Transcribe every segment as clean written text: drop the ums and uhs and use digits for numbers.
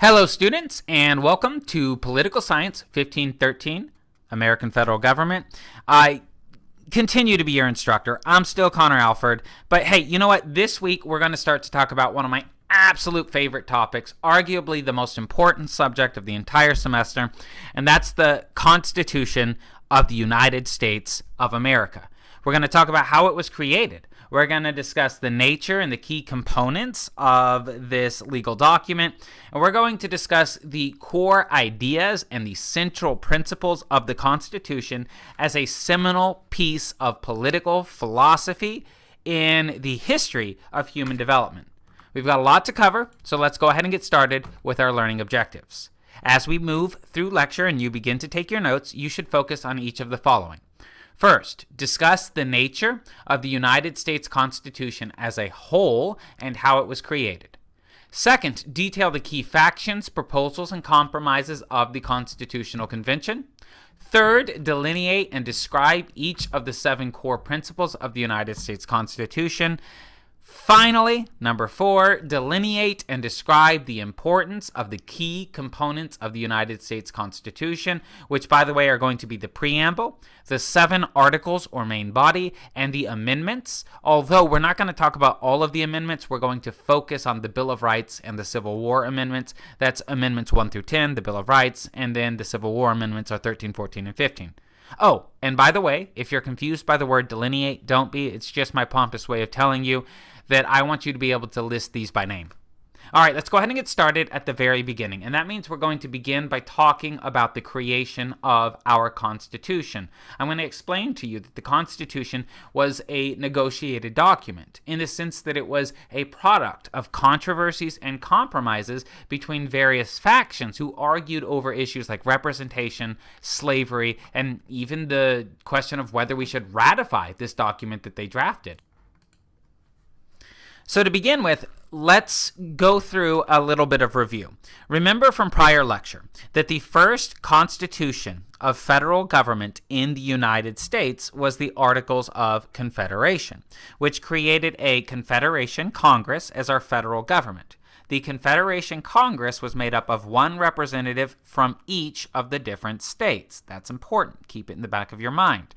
Hello students, and welcome to Political Science 1513, American Federal Government. I continue to be your instructor. I'm still Connor Alford, but hey, you know what? This week we're going to start to talk about one of my absolute favorite topics, arguably the most important subject of the entire semester, and that's the Constitution of the United States of America. We're going to talk about how it was created. We're going to discuss the nature and the key components of this legal document, and we're going to discuss the core ideas and the central principles of the Constitution as a seminal piece of political philosophy in the history of human development. We've got a lot to cover, so let's go ahead and get started with our learning objectives. As we move through lecture and you begin to take your notes, you should focus on each of the following. First, discuss the nature of the United States Constitution as a whole and how it was created. Second, detail the key factions, proposals, and compromises of the Constitutional Convention. Third, delineate and describe each of the 7 core principles of the United States Constitution. Finally, number 4, delineate and describe the importance of the key components of the United States Constitution, which, by the way, are going to be the preamble, the 7 articles or main body, and the amendments. Although we're not going to talk about all of the amendments, we're going to focus on the Bill of Rights and the Civil War amendments. That's amendments 1 through 10, the Bill of Rights, and then the Civil War amendments are 13, 14, and 15. Oh, and by the way, if you're confused by the word delineate, don't be. It's just my pompous way of telling you that I want you to be able to list these by name. All right, let's go ahead and get started at the very beginning. And that means we're going to begin by talking about the creation of our Constitution. I'm going to explain to you that the Constitution was a negotiated document in the sense that it was a product of controversies and compromises between various factions who argued over issues like representation, slavery, and even the question of whether we should ratify this document that they drafted. So to begin with, let's go through a little bit of review. Remember from prior lecture that the first Constitution of federal government in the United States was the Articles of Confederation, which created a Confederation Congress as our federal government. The Confederation Congress was made up of 1 representative from each of the different states. That's important. Keep it in the back of your mind.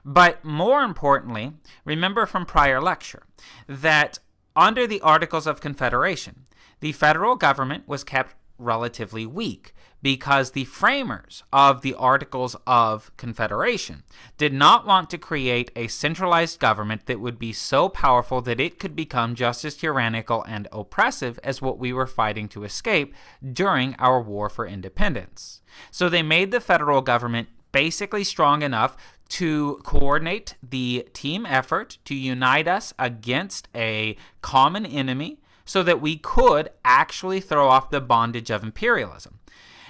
But more importantly, remember from prior lecture that under the Articles of Confederation, the federal government was kept relatively weak because the framers of the Articles of Confederation did not want to create a centralized government that would be so powerful that it could become just as tyrannical and oppressive as what we were fighting to escape during our war for independence. So they made the federal government basically strong enough to coordinate the team effort to unite us against a common enemy so that we could actually throw off the bondage of imperialism.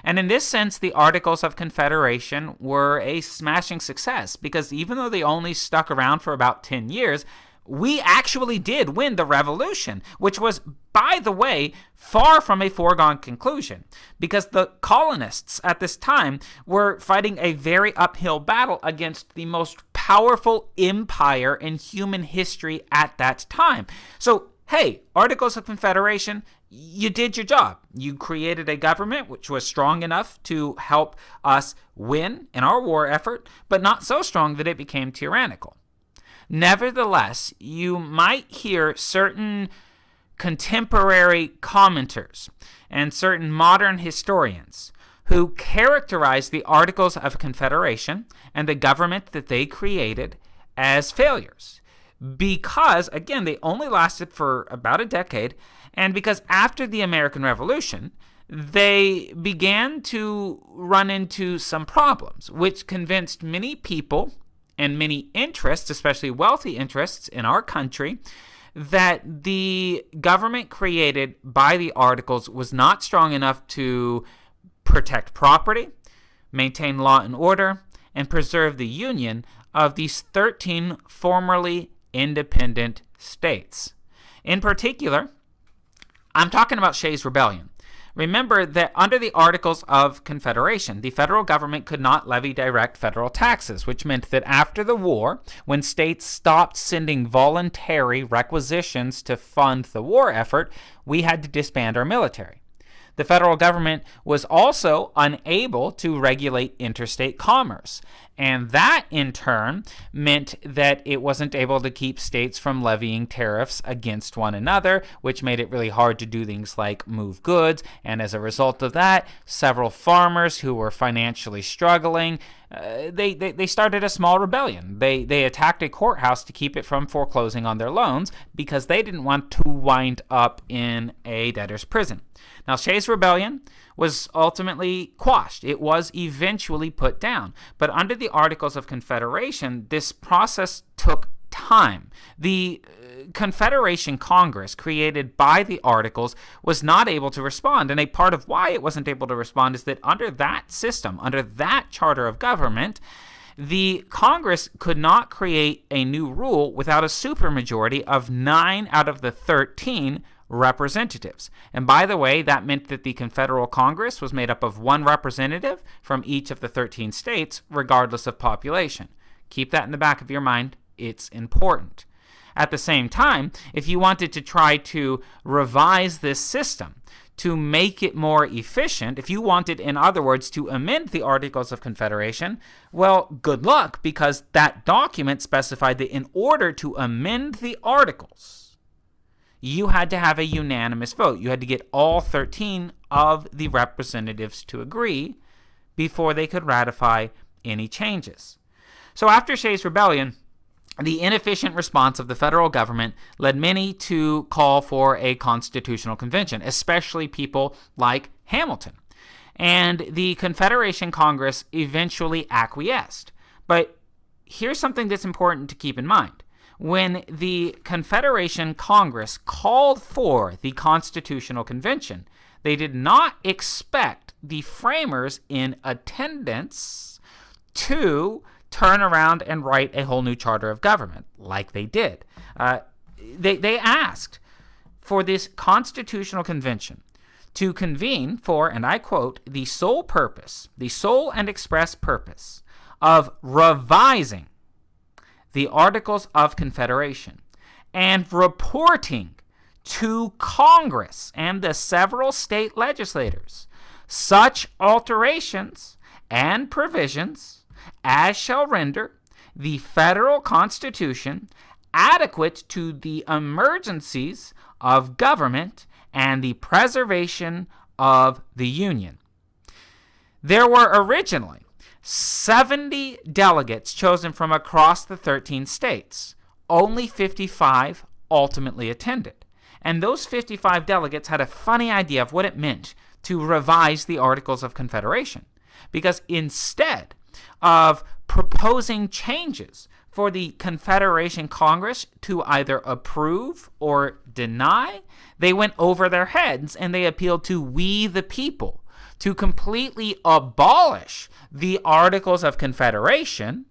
And in this sense, the Articles of Confederation were a smashing success because even though they only stuck around for about 10 years, we actually did win the revolution, which was, by the way, far from a foregone conclusion, because the colonists at this time were fighting a very uphill battle against the most powerful empire in human history at that time. So, hey, Articles of Confederation, you did your job. You created a government which was strong enough to help us win in our war effort, but not so strong that it became tyrannical. Nevertheless, you might hear certain contemporary commenters and certain modern historians who characterize the Articles of Confederation and the government that they created as failures. Because, again, they only lasted for about a decade, and because after the American Revolution, they began to run into some problems, which convinced many people and many interests, especially wealthy interests in our country, that the government created by the Articles was not strong enough to protect property, maintain law and order, and preserve the union of these 13 formerly independent states. In particular, I'm talking about Sheas Rebellion. Remember that under the Articles of Confederation, the federal government could not levy direct federal taxes, which meant that after the war, when states stopped sending voluntary requisitions to fund the war effort, we had to disband our military. The federal government was also unable to regulate interstate commerce. And that, in turn, meant that it wasn't able to keep states from levying tariffs against one another, which made it really hard to do things like move goods. And as a result of that, several farmers who were financially struggling, they started a small rebellion. They attacked a courthouse to keep it from foreclosing on their loans because they didn't want to wind up in a debtor's prison. Now, Sheas Rebellion was ultimately quashed. It was eventually put down. But under the Articles of Confederation, this process took time. The Confederation Congress created by the Articles was not able to respond. And a part of why it wasn't able to respond is that under that system, under that charter of government, the Congress could not create a new rule without a supermajority of 9 out of the 13 representatives. And by the way, that meant that the Confederal Congress was made up of 1 representative from each of the 13 states, regardless of population. Keep that in the back of your mind. It's important. At the same time, if you wanted to try to revise this system to make it more efficient, if you wanted, in other words, to amend the Articles of Confederation, well, good luck, because that document specified that in order to amend the Articles, you had to have a unanimous vote. You had to get all 13 of the representatives to agree before they could ratify any changes. So after Sheas Rebellion, the inefficient response of the federal government led many to call for a constitutional convention, especially people like Hamilton. And the Confederation Congress eventually acquiesced. But here's something that's important to keep in mind. When the Confederation Congress called for the Constitutional Convention, they did not expect the framers in attendance to turn around and write a whole new charter of government, like they did. They asked for this Constitutional Convention to convene for, and I quote, the sole and express purpose of revising the Articles of Confederation and reporting to Congress and the several state legislators such alterations and provisions as shall render the federal Constitution adequate to the emergencies of government and the preservation of the Union. There were originally 70 delegates chosen from across the 13 states. Only 55 ultimately attended. And those 55 delegates had a funny idea of what it meant to revise the Articles of Confederation. Because instead of proposing changes for the Confederation Congress to either approve or deny, they went over their heads and they appealed to we the people to completely abolish the Articles of Confederation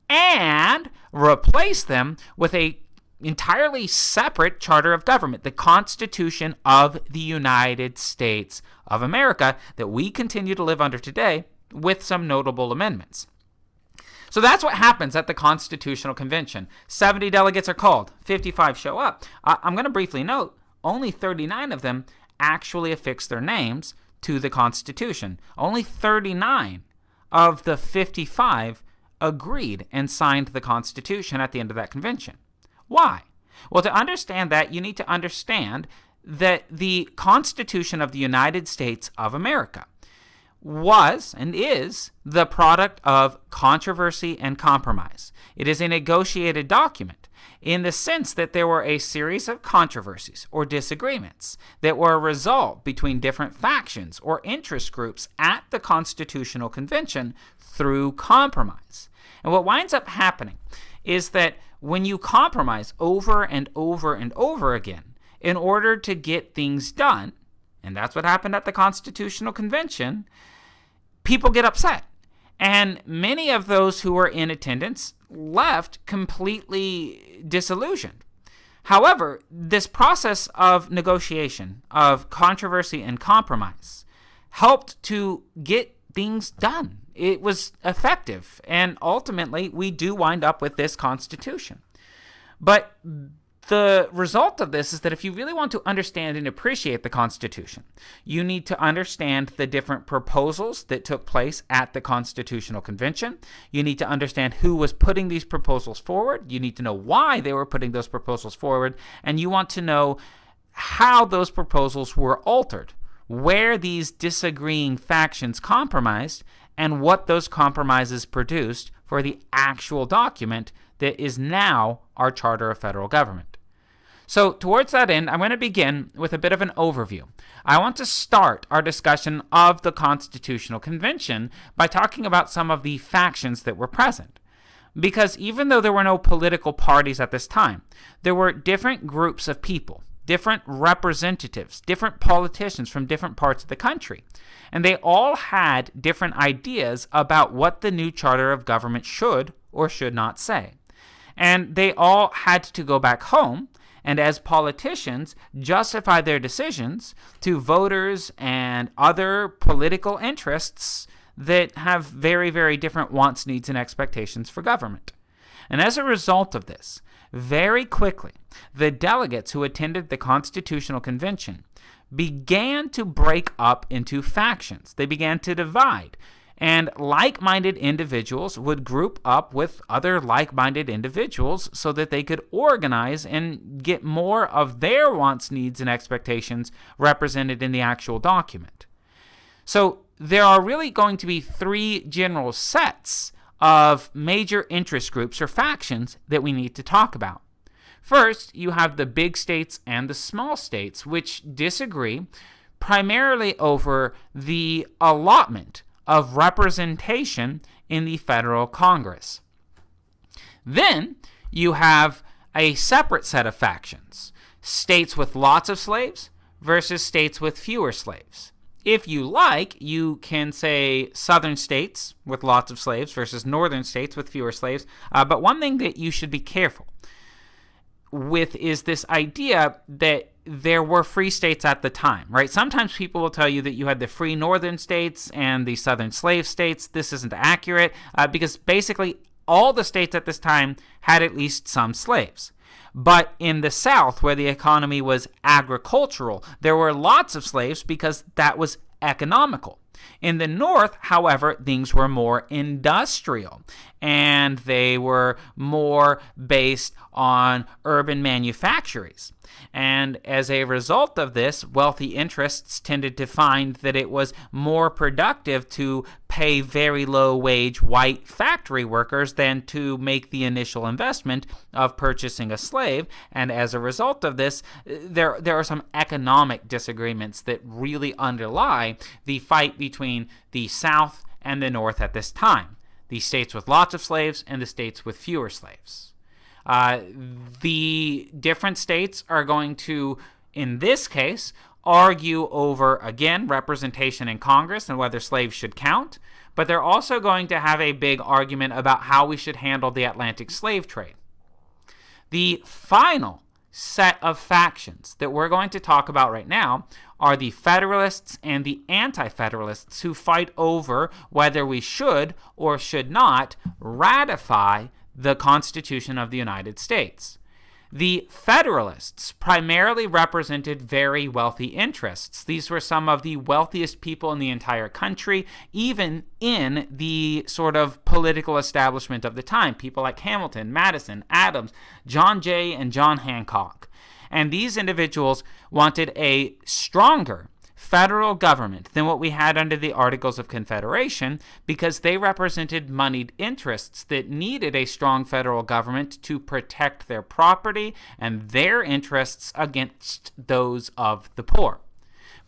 and replace them with a entirely separate charter of government, the Constitution of the United States of America, that we continue to live under today, with some notable amendments. So that's what happens at the Constitutional Convention. 70 delegates are called, 55 show up. I'm going to briefly note, only 39 of them actually affix their names to the Constitution. Only 39 of the 55 agreed and signed the Constitution at the end of that convention. Why? Well, to understand that, you need to understand that the Constitution of the United States of America was and is the product of controversy and compromise. It is a negotiated document in the sense that there were a series of controversies or disagreements that were a result between different factions or interest groups at the Constitutional Convention through compromise. And what winds up happening is that when you compromise over and over and over again in order to get things done, and that's what happened at the Constitutional Convention, people get upset. And many of those who were in attendance left completely disillusioned. However, this process of negotiation, of controversy and compromise, helped to get things done. It was effective, and ultimately we do wind up with this Constitution. But The result of this is that if you really want to understand and appreciate the Constitution, you need to understand the different proposals that took place at the Constitutional Convention. You need to understand who was putting these proposals forward. You need to know why they were putting those proposals forward. And you want to know how those proposals were altered, where these disagreeing factions compromised, and what those compromises produced for the actual document that is now our Charter of Federal Government. So towards that end, I'm going to begin with a bit of an overview. I want to start our discussion of the Constitutional Convention by talking about some of the factions that were present. Because even though there were no political parties at this time, there were different groups of people, different representatives, different politicians from different parts of the country. And they all had different ideas about what the new Charter of Government should or should not say. And they all had to go back home and as politicians justify their decisions to voters and other political interests that have very, very different wants, needs, and expectations for government. And as a result of this, very quickly, the delegates who attended the Constitutional Convention began to break up into factions. They began to divide. And like-minded individuals would group up with other like-minded individuals so that they could organize and get more of their wants, needs, and expectations represented in the actual document. So there are really going to be three general sets of major interest groups or factions that we need to talk about. First, you have the big states and the small states, which disagree primarily over the allotment of representation in the federal Congress. Then you have a separate set of factions, states with lots of slaves versus states with fewer slaves. If you like, you can say southern states with lots of slaves versus northern states with fewer slaves, but one thing that you should be careful with is this idea that there were free states at the time, right? Sometimes people will tell you that you had the free northern states and the southern slave states. This isn't accurate because basically all the states at this time had at least some slaves. But in the South, where the economy was agricultural, there were lots of slaves because that was economical. In the North, however, things were more industrial, and they were more based on urban manufactories. And as a result of this, wealthy interests tended to find that it was more productive to pay very low-wage white factory workers than to make the initial investment of purchasing a slave. And as a result of this, there are some economic disagreements that really underlie the fight between the South and the North at this time, the states with lots of slaves and the states with fewer slaves. The different states are going to, in this case, argue over, again, representation in Congress and whether slaves should count, but they're also going to have a big argument about how we should handle the Atlantic slave trade. The final set of factions that we're going to talk about right now are the Federalists and the Anti-Federalists, who fight over whether we should or should not ratify the Constitution of the United States. The Federalists primarily represented very wealthy interests. These were some of the wealthiest people in the entire country, even in the sort of political establishment of the time. People like Hamilton, Madison, Adams, John Jay, and John Hancock. And these individuals wanted a stronger federal government than what we had under the Articles of Confederation because they represented moneyed interests that needed a strong federal government to protect their property and their interests against those of the poor.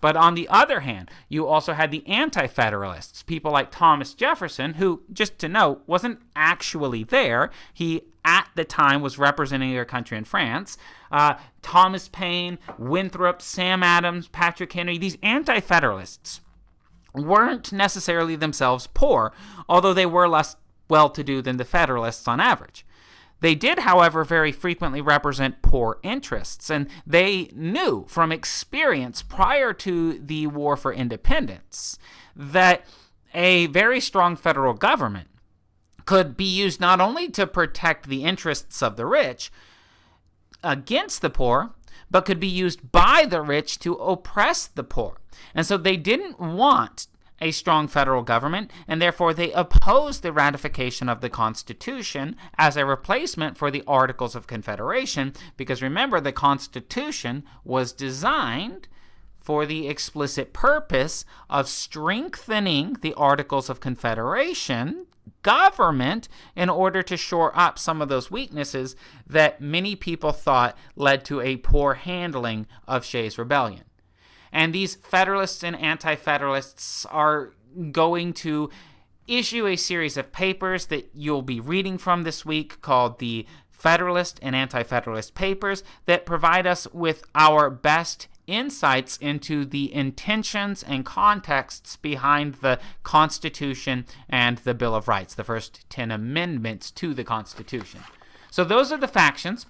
But on the other hand, you also had the Anti-Federalists, people like Thomas Jefferson, who, just to note, wasn't actually there. He, at the time, was representing their country in France. Thomas Paine, Winthrop, Sam Adams, Patrick Henry, these Anti-Federalists weren't necessarily themselves poor, although they were less well-to-do than the Federalists on average. They did, however, very frequently represent poor interests, and they knew from experience prior to the War for Independence that a very strong federal government could be used not only to protect the interests of the rich, against the poor, but could be used by the rich to oppress the poor. And so they didn't want a strong federal government, and therefore they opposed the ratification of the Constitution as a replacement for the Articles of Confederation, because remember, the Constitution was designed for the explicit purpose of strengthening the Articles of Confederation government in order to shore up some of those weaknesses that many people thought led to a poor handling of Sheas Rebellion. And these Federalists and Anti-Federalists are going to issue a series of papers that you'll be reading from this week called the Federalist and Anti-Federalist Papers that provide us with our best insights into the intentions and contexts behind the Constitution and the Bill of Rights, the first 10 amendments to the Constitution. So those are the factions,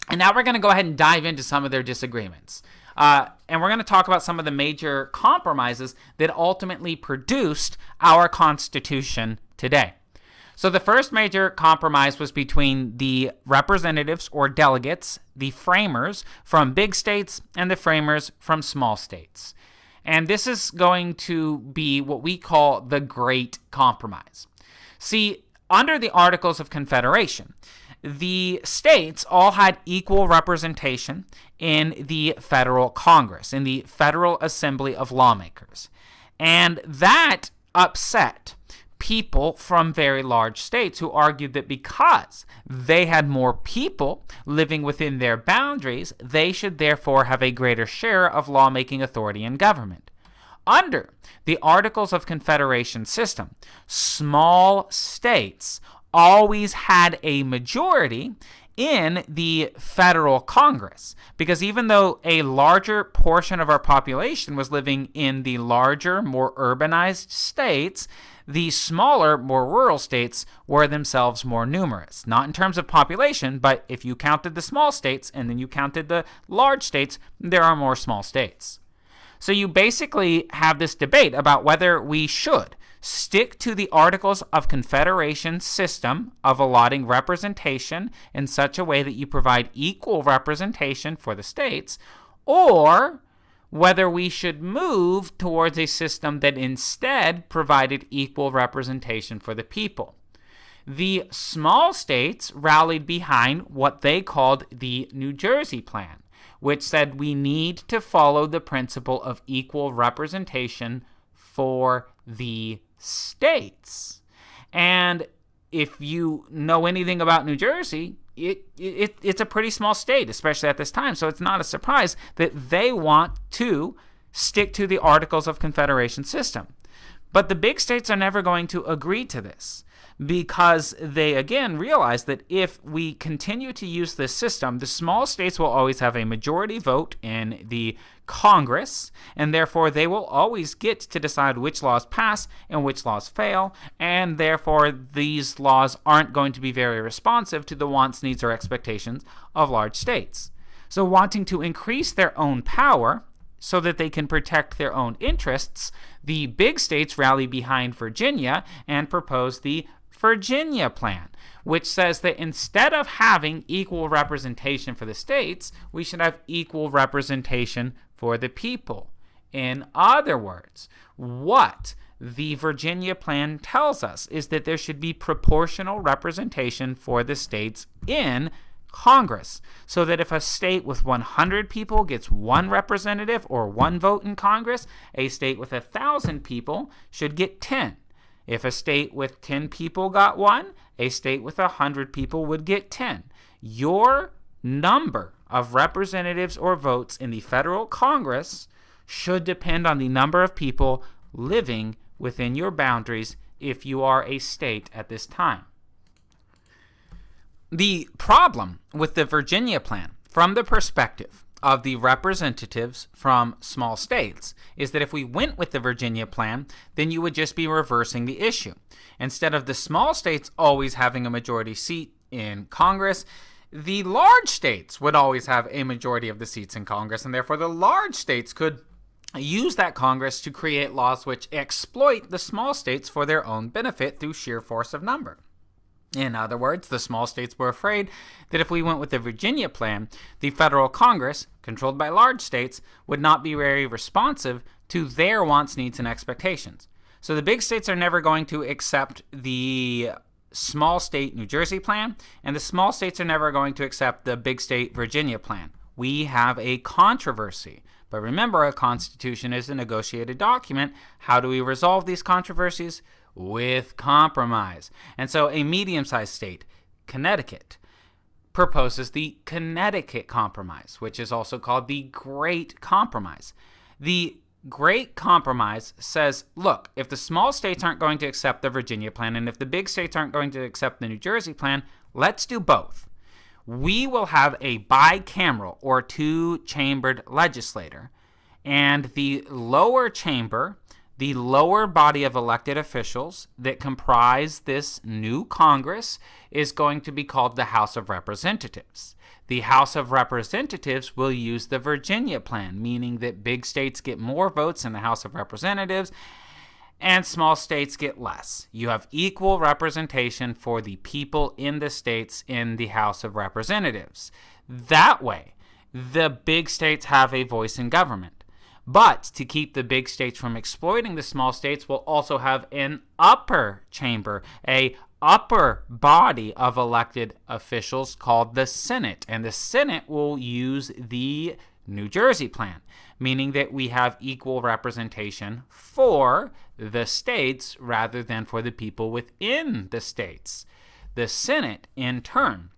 and now we're going to go ahead and dive into some of their disagreements. And we're going to talk about some of the major compromises that ultimately produced our Constitution today. So the first major compromise was between the representatives or delegates, the framers from big states, and the framers from small states. And this is going to be what we call the Great Compromise. See, under the Articles of Confederation, the states all had equal representation in the federal Congress, in the Federal Assembly of Lawmakers. And that upset people from very large states who argued that because they had more people living within their boundaries, they should therefore have a greater share of lawmaking authority in government. Under the Articles of Confederation system, small states always had a majority in the federal Congress, because even though a larger portion of our population was living in the larger, more urbanized states, the smaller, more rural states were themselves more numerous. Not in terms of population, but if you counted the small states and then you counted the large states, there are more small states. So you basically have this debate about whether we should stick to the Articles of Confederation system of allotting representation in such a way that you provide equal representation for the states, or whether we should move towards a system that instead provided equal representation for the people. The small states rallied behind what they called the New Jersey Plan, which said we need to follow the principle of equal representation for the states. And if you know anything about New Jersey, it's a pretty small state, especially at this time. So it's not a surprise that they want to stick to the Articles of Confederation system. But the big states are never going to agree to this, because they, again, realize that if we continue to use this system, the small states will always have a majority vote in the Congress, and therefore they will always get to decide which laws pass and which laws fail, and therefore these laws aren't going to be very responsive to the wants, needs, or expectations of large states. So wanting to increase their own power so that they can protect their own interests, the big states rally behind Virginia and propose the Virginia Plan, which says that instead of having equal representation for the states, we should have equal representation for the people. In other words, what the Virginia Plan tells us is that there should be proportional representation for the states in Congress, so that if a state with 100 people gets one representative or one vote in Congress, a state with 1,000 people should get 10. If a state with 10 people got one, a state with 100 people would get 10. Your number of representatives or votes in the federal Congress should depend on the number of people living within your boundaries if you are a state at this time. The problem with the Virginia Plan, from the perspective of the representatives from small states, is that if we went with the Virginia Plan, then you would just be reversing the issue. Instead of the small states always having a majority seat in Congress, the large states would always have a majority of the seats in Congress, and therefore the large states could use that Congress to create laws which exploit the small states for their own benefit through sheer force of number. In other words, the small states were afraid that if we went with the Virginia plan, the federal Congress, controlled by large states, would not be very responsive to their wants, needs, and expectations. So the big states are never going to accept the small state New Jersey plan, and the small states are never going to accept the big state Virginia plan. We have a controversy. But remember, a constitution is a negotiated document. How do we resolve these controversies? With compromise. And so a medium-sized state, Connecticut, proposes the Connecticut Compromise, which is also called the Great Compromise. The Great Compromise says, look, if the small states aren't going to accept the Virginia plan, and if the big states aren't going to accept the New Jersey plan, let's do both. We will have a bicameral or two-chambered legislature, and the lower chamber, the lower body of elected officials that comprise this new Congress, is going to be called the House of Representatives. The House of Representatives will use the Virginia plan, meaning that big states get more votes in the House of Representatives and small states get less. You have equal representation for the people in the states in the House of Representatives. That way, the big states have a voice in government. But to keep the big states from exploiting the small states, we'll also have an upper chamber, a upper body of elected officials called the Senate. And the Senate will use the New Jersey plan, meaning that we have equal representation for the states rather than for the people within the states. The Senate, in turn,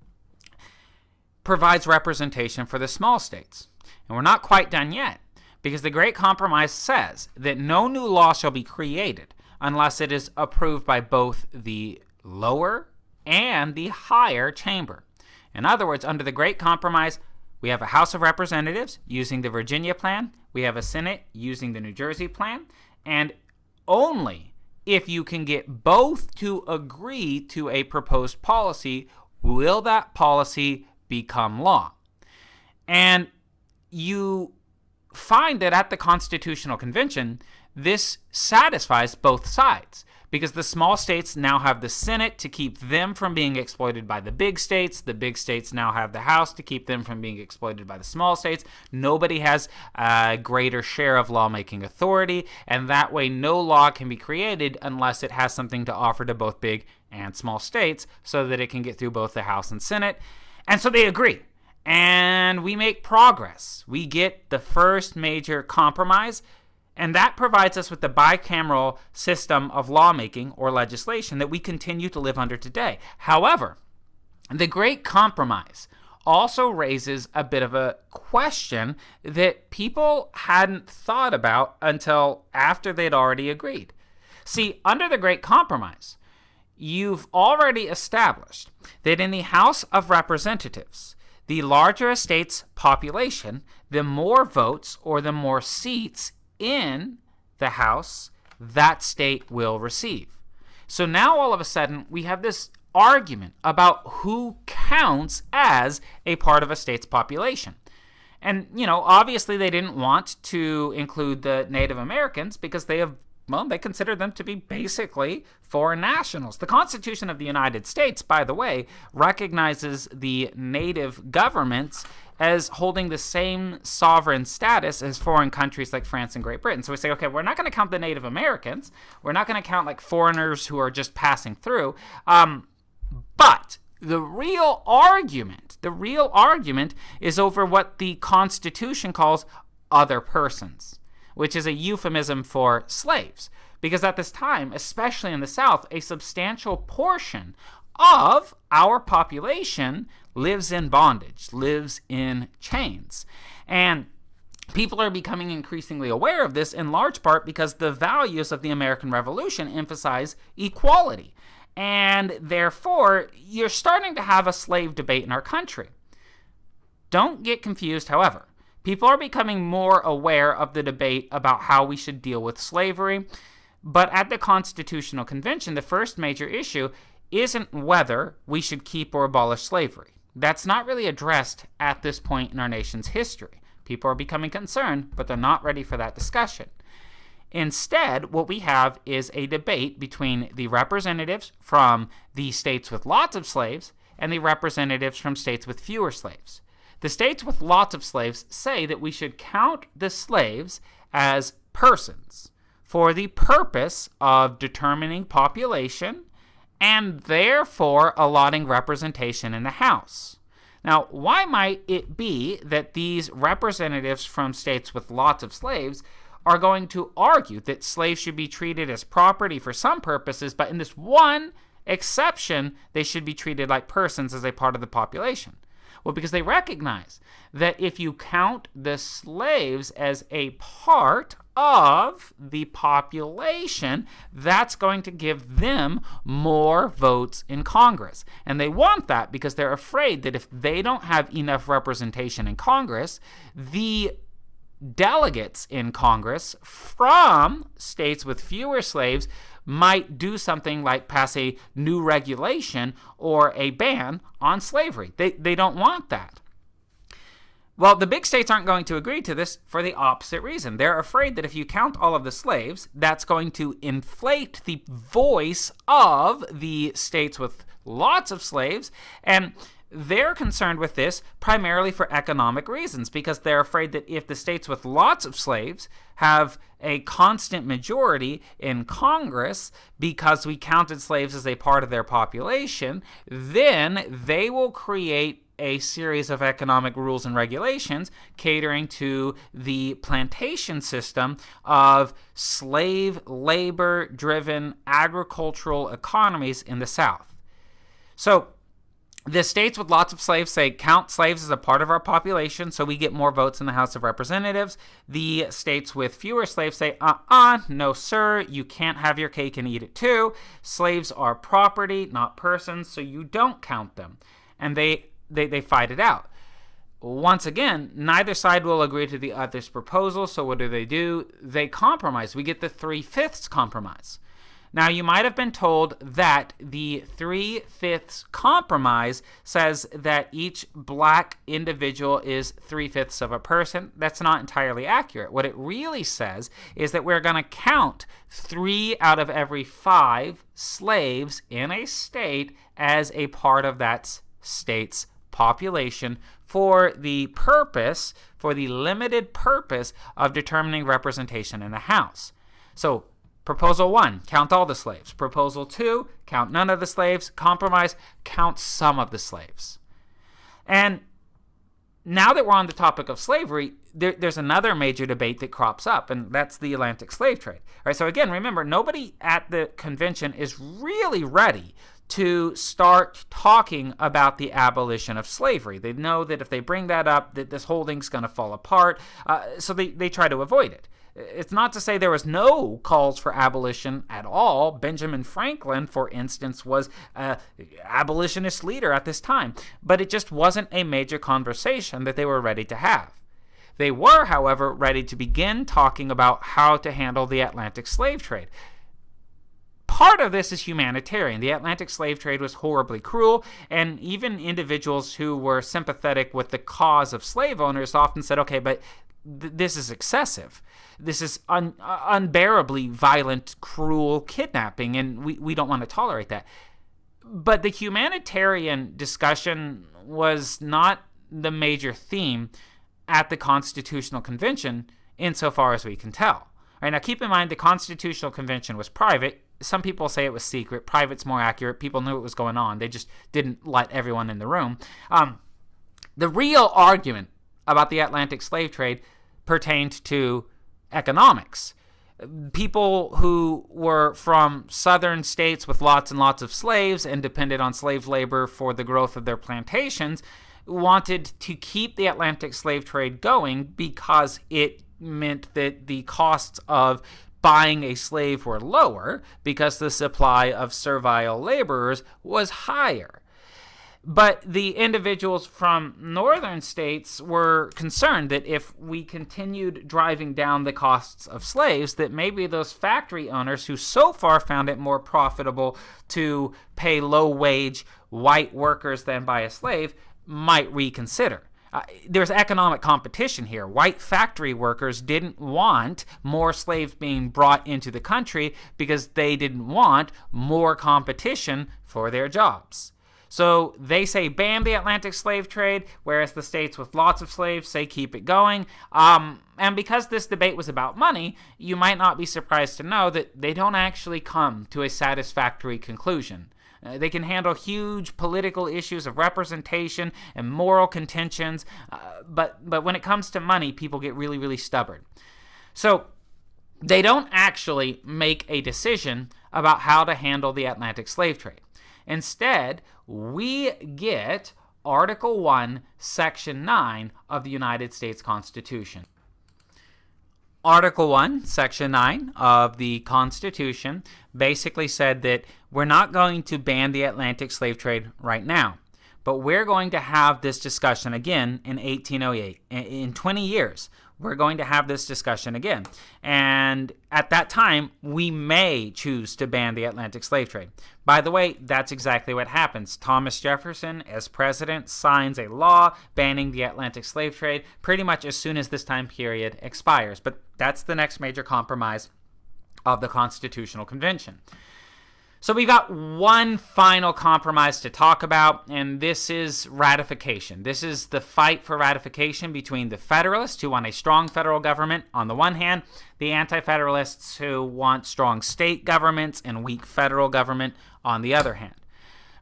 provides representation for the small states. And we're not quite done yet, because the Great Compromise says that no new law shall be created unless it is approved by both the lower and the higher chamber. In other words, under the Great Compromise, we have a House of Representatives using the Virginia plan, we have a Senate using the New Jersey plan, and only if you can get both to agree to a proposed policy will that policy become law. And you find that at the Constitutional Convention, this satisfies both sides, because the small states now have the Senate to keep them from being exploited by the big states now have the House to keep them from being exploited by the small states. Nobody has a greater share of lawmaking authority, and that way no law can be created unless it has something to offer to both big and small states so that it can get through both the House and Senate. And so they agree. And we make progress. We get the first major compromise, and that provides us with the bicameral system of lawmaking or legislation that we continue to live under today. However, the Great Compromise also raises a bit of a question that people hadn't thought about until after they'd already agreed. See, under the Great Compromise, you've already established that in the House of Representatives, the larger a state's population, the more votes or the more seats in the House that state will receive. So now all of a sudden we have this argument about who counts as a part of a state's population. And, obviously they didn't want to include the Native Americans because they consider them to be basically foreign nationals. The Constitution of the United States, by the way, recognizes the native governments as holding the same sovereign status as foreign countries like France and Great Britain. So we say, okay, we're not going to count the Native Americans. We're not going to count like foreigners who are just passing through. But the real argument is over what the Constitution calls other persons, which is a euphemism for slaves. Because at this time, especially in the South, a substantial portion of our population lives in bondage, lives in chains. And people are becoming increasingly aware of this in large part because the values of the American Revolution emphasize equality. And therefore, you're starting to have a slave debate in our country. Don't get confused, however. People are becoming more aware of the debate about how we should deal with slavery. But at the Constitutional Convention, the first major issue isn't whether we should keep or abolish slavery. That's not really addressed at this point in our nation's history. People are becoming concerned, but they're not ready for that discussion. Instead, what we have is a debate between the representatives from the states with lots of slaves and the representatives from states with fewer slaves. The states with lots of slaves say that we should count the slaves as persons for the purpose of determining population and therefore allotting representation in the House. Now, why might it be that these representatives from states with lots of slaves are going to argue that slaves should be treated as property for some purposes, but in this one exception, they should be treated like persons as a part of the population? Well, because they recognize that if you count the slaves as a part of the population, that's going to give them more votes in Congress. And they want that because they're afraid that if they don't have enough representation in Congress, the delegates in Congress from states with fewer slaves might do something like pass a new regulation or a ban on slavery. They don't want that. Well, the big states aren't going to agree to this for the opposite reason. They're afraid that if you count all of the slaves, that's going to inflate the voice of the states with lots of slaves, and they're concerned with this primarily for economic reasons, because they're afraid that if the states with lots of slaves have a constant majority in Congress because we counted slaves as a part of their population, then they will create a series of economic rules and regulations catering to the plantation system of slave labor-driven agricultural economies in the South. So the states with lots of slaves say count slaves as a part of our population so we get more votes in the House of Representatives. The states with fewer slaves say, no sir, you can't have your cake and eat it too. Slaves are property, not persons, so you don't count them. And they fight it out. Once again, neither side will agree to the other's proposal, so what do? They compromise. We get the 3/5 compromise. Now, you might have been told that the 3/5 compromise says that each black individual is 3/5 of a person. That's not entirely accurate. What it really says is that we're going to count 3 out of every 5 slaves in a state as a part of that state's population for the limited purpose of determining representation in the House. So, Proposal 1, count all the slaves. Proposal 2, count none of the slaves. Compromise, count some of the slaves. And now that we're on the topic of slavery, there's another major debate that crops up, and that's the Atlantic slave trade. All right, so again, remember, nobody at the convention is really ready to start talking about the abolition of slavery. They know that if they bring that up, that this whole thing's going to fall apart, so they try to avoid it. It's not to say there was no calls for abolition at all. Benjamin Franklin, for instance, was an abolitionist leader at this time, but it just wasn't a major conversation that they were ready to have. They were, however, ready to begin talking about how to handle the Atlantic slave trade. Part of this is humanitarian. The Atlantic slave trade was horribly cruel, and even individuals who were sympathetic with the cause of slave owners often said, okay, but this is excessive. This is unbearably violent, cruel kidnapping, and we don't want to tolerate that. But the humanitarian discussion was not the major theme at the Constitutional Convention, insofar as we can tell. All right, now keep in mind the Constitutional Convention was private. Some people say it was secret. Private's more accurate. People knew what was going on. They just didn't let everyone in the room. The real argument about the Atlantic slave trade pertained to economics. People who were from southern states with lots and lots of slaves and depended on slave labor for the growth of their plantations wanted to keep the Atlantic slave trade going because it meant that the costs of buying a slave were lower because the supply of servile laborers was higher. But the individuals from northern states were concerned that if we continued driving down the costs of slaves, that maybe those factory owners who so far found it more profitable to pay low-wage white workers than buy a slave might reconsider. there's economic competition here. White factory workers didn't want more slaves being brought into the country because they didn't want more competition for their jobs. So they say ban the Atlantic slave trade, whereas the states with lots of slaves say keep it going. And because this debate was about money, you might not be surprised to know that they don't actually come to a satisfactory conclusion. They can handle huge political issues of representation and moral contentions, but when it comes to money, people get really, really stubborn. So they don't actually make a decision about how to handle the Atlantic slave trade. Instead, we get Article 1, Section 9 of the United States Constitution. Article 1, Section 9 of the Constitution basically said that we're not going to ban the Atlantic slave trade right now, but we're going to have this discussion again in 1808. In 20 years, we're going to have this discussion again. And at that time, we may choose to ban the Atlantic slave trade. By the way, that's exactly what happens. Thomas Jefferson, as president, signs a law banning the Atlantic slave trade pretty much as soon as this time period expires. But that's the next major compromise of the Constitutional Convention. So we've got one final compromise to talk about, and this is ratification. This is the fight for ratification between the Federalists, who want a strong federal government on the one hand, the Anti-Federalists, who want strong state governments and weak federal government on the other hand.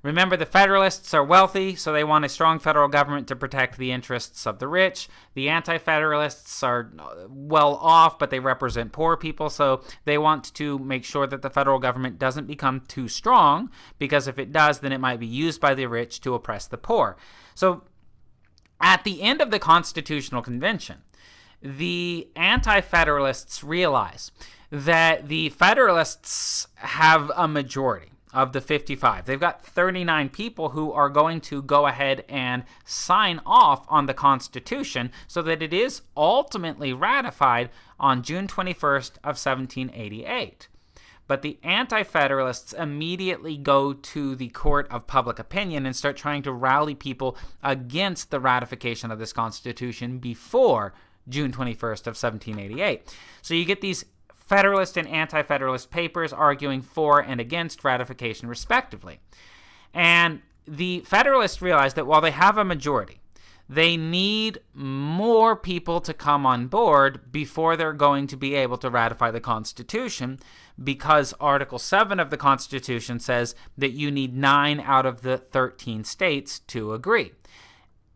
Remember, the Federalists are wealthy, so they want a strong federal government to protect the interests of the rich. The Anti-Federalists are well off, but they represent poor people, so they want to make sure that the federal government doesn't become too strong, because if it does, then it might be used by the rich to oppress the poor. So at the end of the Constitutional Convention, the Anti-Federalists realize that the Federalists have a majority of the 55. They've got 39 people who are going to go ahead and sign off on the Constitution so that it is ultimately ratified on June 21st of 1788. But the Anti-Federalists immediately go to the court of public opinion and start trying to rally people against the ratification of this Constitution before June 21st of 1788. So you get these Federalist and Anti-Federalist papers arguing for and against ratification, respectively. And the Federalists realize that while they have a majority, they need more people to come on board before they're going to be able to ratify the Constitution, because Article 7 of the Constitution says that you need 9 out of the 13 states to agree.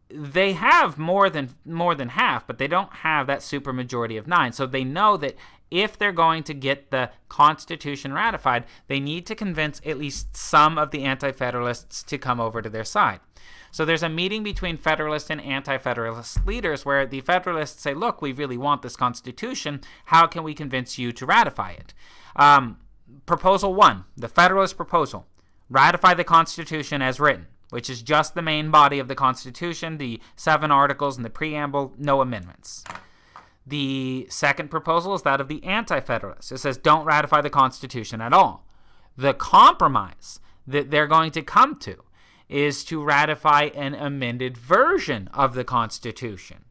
They have more than half, but they don't have that supermajority of 9. So they know that if they're going to get the Constitution ratified, they need to convince at least some of the Anti-Federalists to come over to their side. So there's a meeting between Federalist and Anti-Federalist leaders where the Federalists say, look, we really want this Constitution. How can we convince you to ratify it? Proposal 1, the Federalist proposal, ratify the Constitution as written, which is just the main body of the Constitution, the 7 articles and the preamble, no amendments. The second proposal is that of the Anti-Federalists. It says don't ratify the Constitution at all. The compromise that they're going to come to is to ratify an amended version of the Constitution.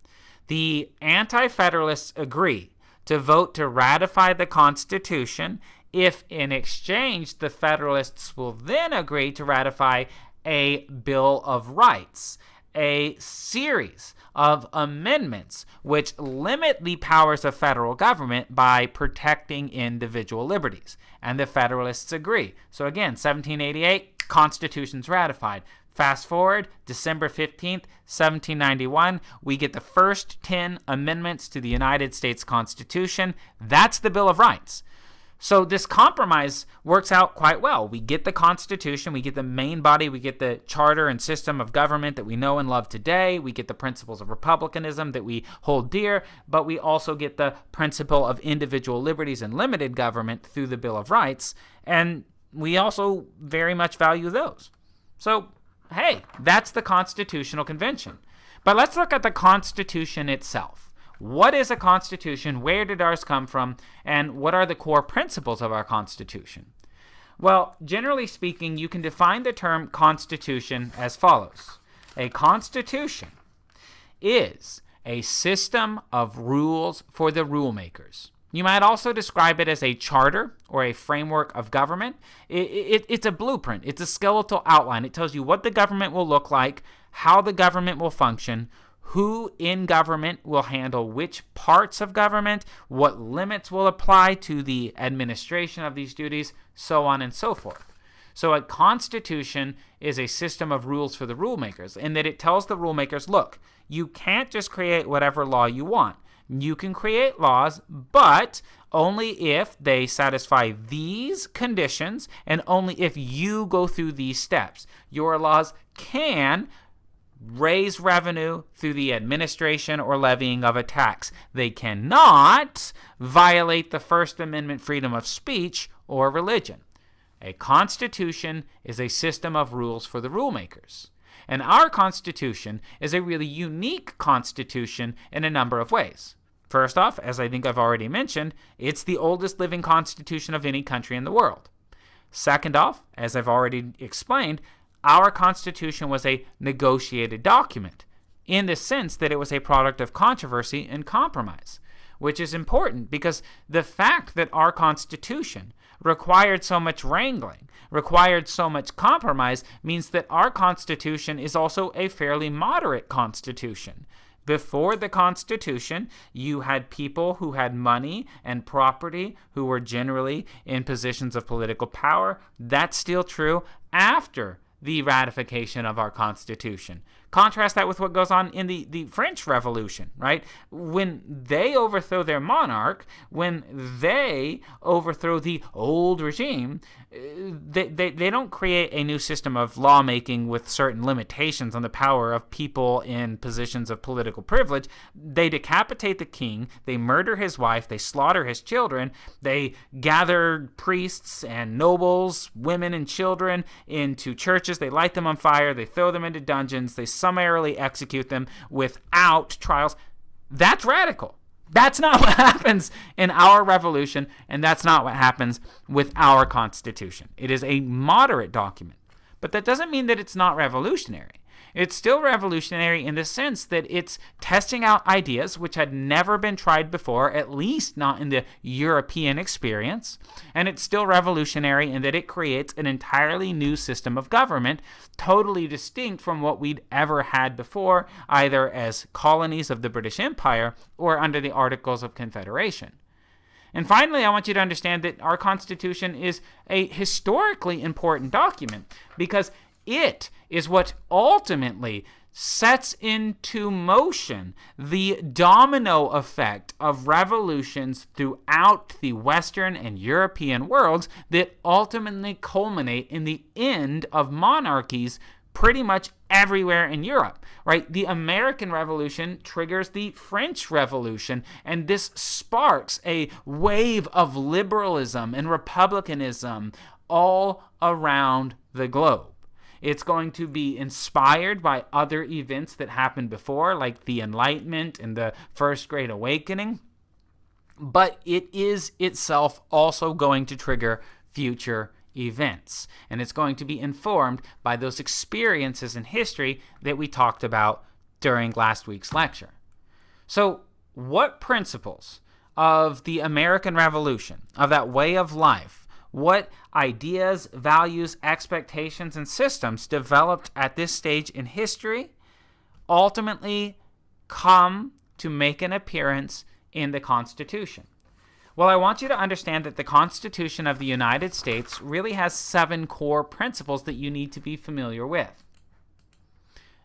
The Anti-Federalists agree to vote to ratify the Constitution if, in exchange, the Federalists will then agree to ratify a Bill of Rights, a series of amendments which limit the powers of federal government by protecting individual liberties. And the Federalists agree. So again, 1788, Constitution's ratified. Fast forward, December 15th, 1791, we get the first 10 amendments to the United States Constitution. That's the Bill of Rights. So this compromise works out quite well. We get the Constitution, we get the main body, we get the charter and system of government that we know and love today, we get the principles of republicanism that we hold dear, but we also get the principle of individual liberties and limited government through the Bill of Rights, and we also very much value those. So, hey, that's the Constitutional Convention. But let's look at the Constitution itself. What is a constitution? Where did ours come from? And what are the core principles of our Constitution? Well, generally speaking, you can define the term constitution as follows. A constitution is a system of rules for the rule makers. You might also describe it as a charter or a framework of government. It's a blueprint. It's a skeletal outline. It tells you what the government will look like, how the government will function, who in government will handle which parts of government, what limits will apply to the administration of these duties, so on and so forth. So a constitution is a system of rules for the rule makers, in that it tells the rule makers, look, you can't just create whatever law you want. You can create laws, but only if they satisfy these conditions and only if you go through these steps. Your laws can raise revenue through the administration or levying of a tax. They cannot violate the First Amendment freedom of speech or religion. A constitution is a system of rules for the rule makers. And our Constitution is a really unique Constitution in a number of ways. First off, as I think I've already mentioned, it's the oldest living Constitution of any country in the world. Second off, as I've already explained, our Constitution was a negotiated document, in the sense that it was a product of controversy and compromise, which is important because the fact that our Constitution required so much wrangling, required so much compromise, means that our Constitution is also a fairly moderate Constitution. Before the Constitution, you had people who had money and property who were generally in positions of political power. That's still true after the ratification of our Constitution. Contrast that with what goes on in the French Revolution, right? When they overthrow their monarch, when they overthrow the old regime, they don't create a new system of lawmaking with certain limitations on the power of people in positions of political privilege. They decapitate the king, they murder his wife, they slaughter his children, they gather priests and nobles, women and children into churches, they light them on fire, they throw them into dungeons, they summarily execute them without trials. That's radical. That's not what happens in our revolution, and that's not what happens with our Constitution. It is a moderate document, but that doesn't mean that it's not revolutionary. It's still revolutionary in the sense that it's testing out ideas which had never been tried before, at least not in the European experience, and it's still revolutionary in that it creates an entirely new system of government, totally distinct from what we'd ever had before, either as colonies of the British Empire or under the Articles of Confederation. And finally, I want you to understand that our Constitution is a historically important document because it is what ultimately sets into motion the domino effect of revolutions throughout the Western and European worlds that ultimately culminate in the end of monarchies pretty much everywhere in Europe, right? The American Revolution triggers the French Revolution, and this sparks a wave of liberalism and republicanism all around the globe. It's going to be inspired by other events that happened before, like the Enlightenment and the First Great Awakening, but it is itself also going to trigger future events, and it's going to be informed by those experiences in history that we talked about during last week's lecture. So, what principles of the American Revolution, of that way of life, what ideas, values, expectations, and systems developed at this stage in history ultimately come to make an appearance in the Constitution? Well, I want you to understand that the Constitution of the United States really has 7 core principles that you need to be familiar with.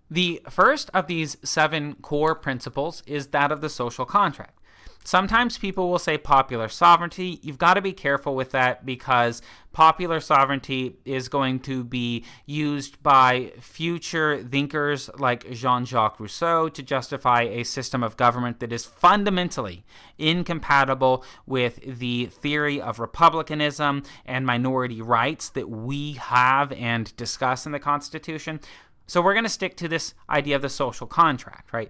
The first of these 7 core principles is that of the social contract. Sometimes people will say popular sovereignty. You've got to be careful with that because popular sovereignty is going to be used by future thinkers like Jean-Jacques Rousseau to justify a system of government that is fundamentally incompatible with the theory of republicanism and minority rights that we have and discuss in the Constitution. So we're going to stick to this idea of the social contract, right?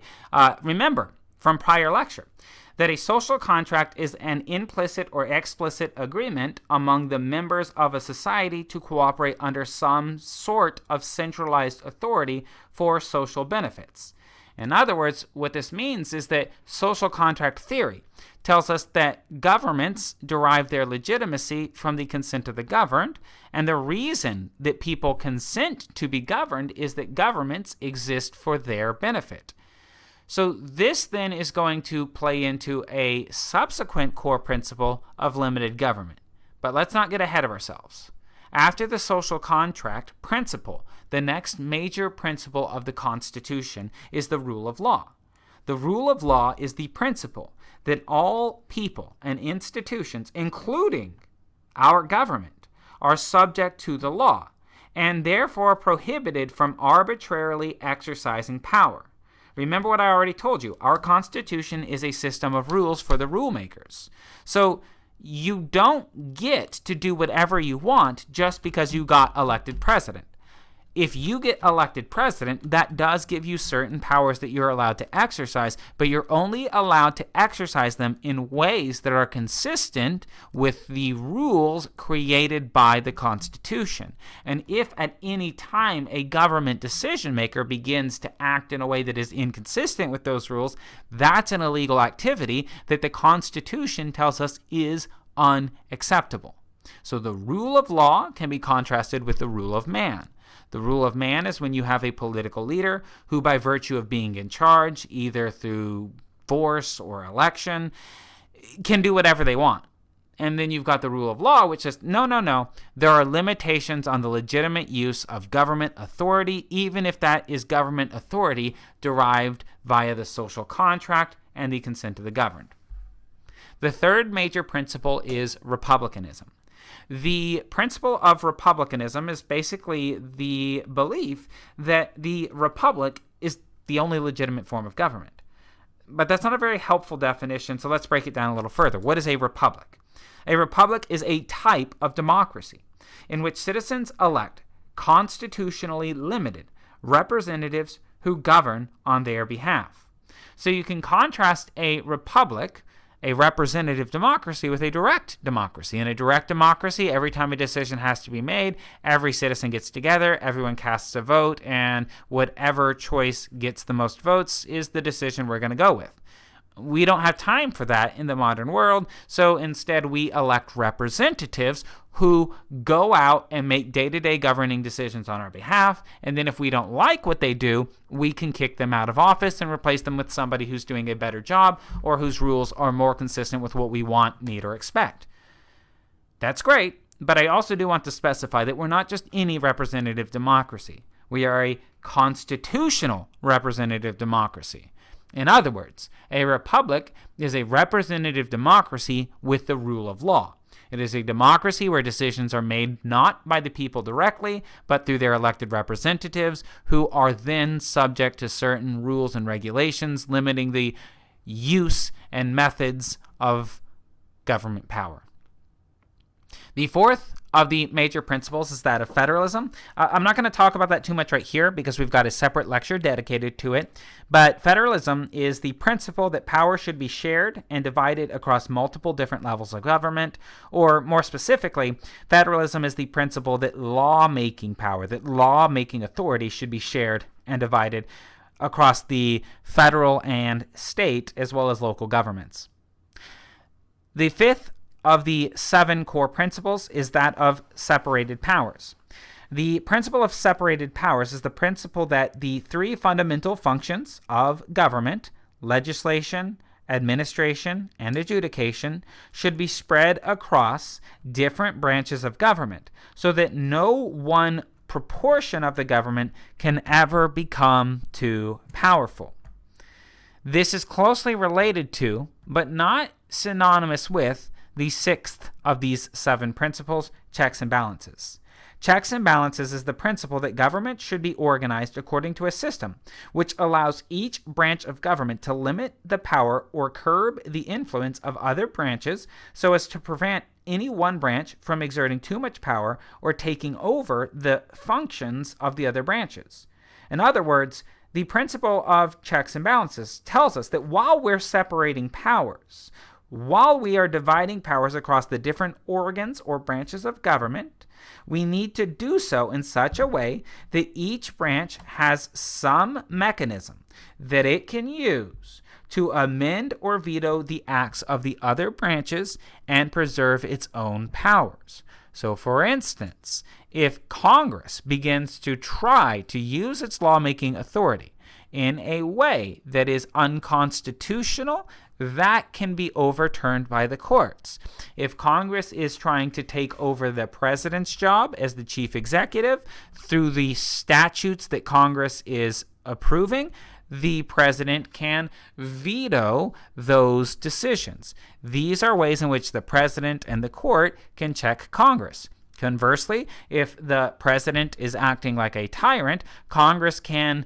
Remember from prior lecture that a social contract is an implicit or explicit agreement among the members of a society to cooperate under some sort of centralized authority for social benefits. In other words, what this means is that social contract theory tells us that governments derive their legitimacy from the consent of the governed, and the reason that people consent to be governed is that governments exist for their benefit. So this then is going to play into a subsequent core principle of limited government. But let's not get ahead of ourselves. After the social contract principle, the next major principle of the Constitution is the rule of law. The rule of law is the principle that all people and institutions, including our government, are subject to the law and therefore prohibited from arbitrarily exercising power. Remember what I already told you. Our Constitution is a system of rules for the rule makers. So you don't get to do whatever you want just because you got elected president. If you get elected president, that does give you certain powers that you're allowed to exercise, but you're only allowed to exercise them in ways that are consistent with the rules created by the Constitution. And if at any time a government decision maker begins to act in a way that is inconsistent with those rules, that's an illegal activity that the Constitution tells us is unacceptable. So the rule of law can be contrasted with the rule of man. The rule of man is when you have a political leader who, by virtue of being in charge, either through force or election, can do whatever they want. And then you've got the rule of law, which says, no, there are limitations on the legitimate use of government authority, even if that is government authority derived via the social contract and the consent of the governed. The third major principle is republicanism. The principle of republicanism is basically the belief that the republic is the only legitimate form of government. But that's not a very helpful definition, so let's break it down a little further. What is a republic? A republic is a type of democracy in which citizens elect constitutionally limited representatives who govern on their behalf. So you can contrast a republic, a representative democracy, with a direct democracy. In a direct democracy, every time a decision has to be made, every citizen gets together, everyone casts a vote, and whatever choice gets the most votes is the decision we're going to go with. We don't have time for that in the modern world, so instead we elect representatives who go out and make day-to-day governing decisions on our behalf, and then if we don't like what they do, we can kick them out of office and replace them with somebody who's doing a better job or whose rules are more consistent with what we want, need, or expect. That's great, but I also do want to specify that we're not just any representative democracy. We are a constitutional representative democracy. In other words, a republic is a representative democracy with the rule of law. It is a democracy where decisions are made not by the people directly, but through their elected representatives, who are then subject to certain rules and regulations limiting the use and methods of government power. The fourth of the major principles is that of federalism. I'm not going to talk about that too much right here because we've got a separate lecture dedicated to it, but federalism is the principle that power should be shared and divided across multiple different levels of government, or more specifically, federalism is the principle that lawmaking power, that lawmaking authority should be shared and divided across the federal and state as well as local governments. The fifth of the 7 core principles is that of separated powers. The principle of separated powers is the principle that the 3 fundamental functions of government, legislation, administration, and adjudication, should be spread across different branches of government so that no one proportion of the government can ever become too powerful. This is closely related to, but not synonymous with, the 6th of these 7 principles, checks and balances. Checks and balances is the principle that government should be organized according to a system which allows each branch of government to limit the power or curb the influence of other branches so as to prevent any one branch from exerting too much power or taking over the functions of the other branches. In other words, the principle of checks and balances tells us that while we're separating powers, while we are dividing powers across the different organs or branches of government, we need to do so in such a way that each branch has some mechanism that it can use to amend or veto the acts of the other branches and preserve its own powers. So, for instance, if Congress begins to try to use its lawmaking authority in a way that is unconstitutional, that can be overturned by the courts. If Congress is trying to take over the president's job as the chief executive through the statutes that Congress is approving, the president can veto those decisions. These are ways in which the president and the court can check Congress. Conversely, if the president is acting like a tyrant, Congress can,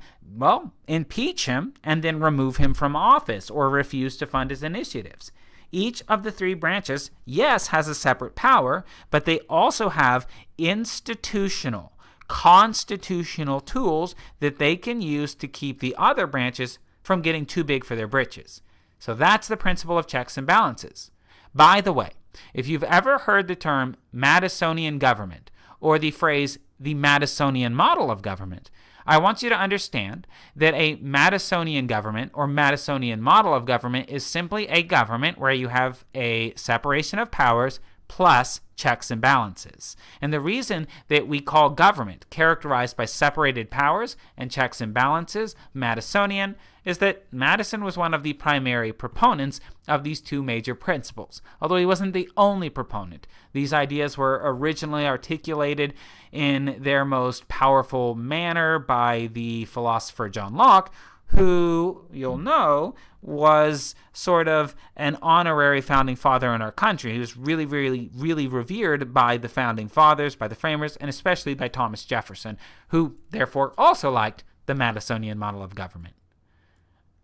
impeach him and then remove him from office or refuse to fund his initiatives. Each of the three branches, yes, has a separate power, but they also have institutional, constitutional tools that they can use to keep the other branches from getting too big for their britches. So that's the principle of checks and balances. By the way, if you've ever heard the term Madisonian government or the phrase the Madisonian model of government, I want you to understand that a Madisonian government or Madisonian model of government is simply a government where you have a separation of powers plus checks and balances. And the reason that we call government characterized by separated powers and checks and balances Madisonian is that Madison was one of the primary proponents of these two major principles, although he wasn't the only proponent. These ideas were originally articulated in their most powerful manner by the philosopher John Locke, who, you'll know, was sort of an honorary founding father in our country. He was really, really, really revered by the founding fathers, by the framers, and especially by Thomas Jefferson, who therefore also liked the Madisonian model of government.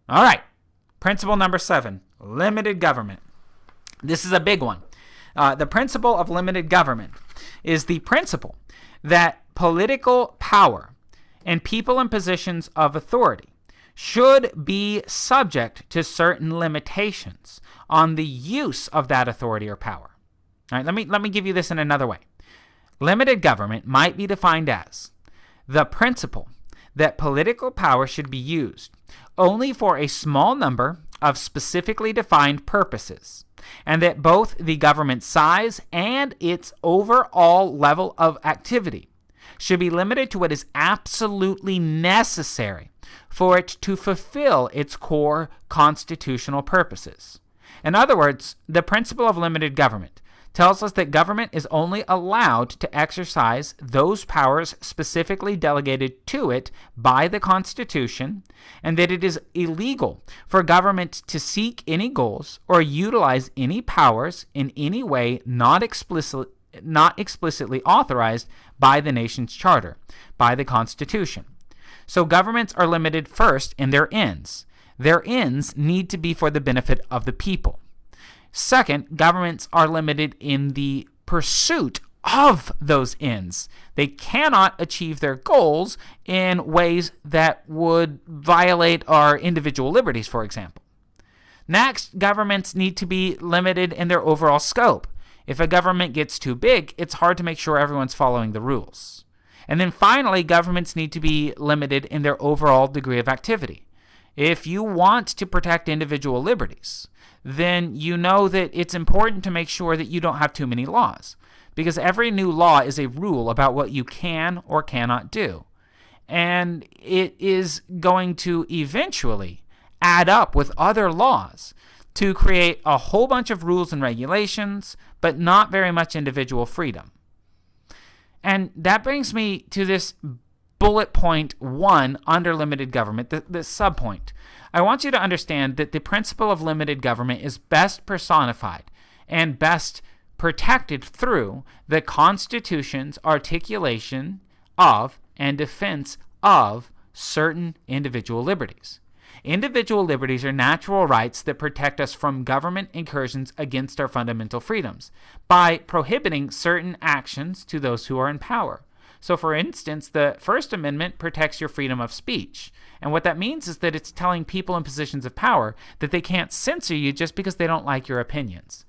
All right, principle number 7, limited government. This is a big one. The principle of limited government is the principle that political power and people in positions of authority should be subject to certain limitations on the use of that authority or power. All right, let me give you this in another way. Limited government might be defined as the principle that political power should be used only for a small number of specifically defined purposes, and that both the government size and its overall level of activity should be limited to what is absolutely necessary for it to fulfill its core constitutional purposes. In other words, the principle of limited government tells us that government is only allowed to exercise those powers specifically delegated to it by the Constitution, and that it is illegal for government to seek any goals or utilize any powers in any way not explicitly authorized by the nation's charter, by the Constitution. So governments are limited first in their ends. Their ends need to be for the benefit of the people. Second, governments are limited in the pursuit of those ends. They cannot achieve their goals in ways that would violate our individual liberties, for example. Next, governments need to be limited in their overall scope. If a government gets too big, it's hard to make sure everyone's following the rules. And then finally, governments need to be limited in their overall degree of activity. If you want to protect individual liberties, then you know that it's important to make sure that you don't have too many laws, because every new law is a rule about what you can or cannot do. And it is going to eventually add up with other laws to create a whole bunch of rules and regulations, but not very much individual freedom. And that brings me to this bullet point 1 under limited government, the subpoint. I want you to understand that the principle of limited government is best personified and best protected through the Constitution's articulation of and defense of certain individual liberties. Individual liberties are natural rights that protect us from government incursions against our fundamental freedoms by prohibiting certain actions to those who are in power. So, for instance, the First Amendment protects your freedom of speech. And what that means is that it's telling people in positions of power that they can't censor you just because they don't like your opinions.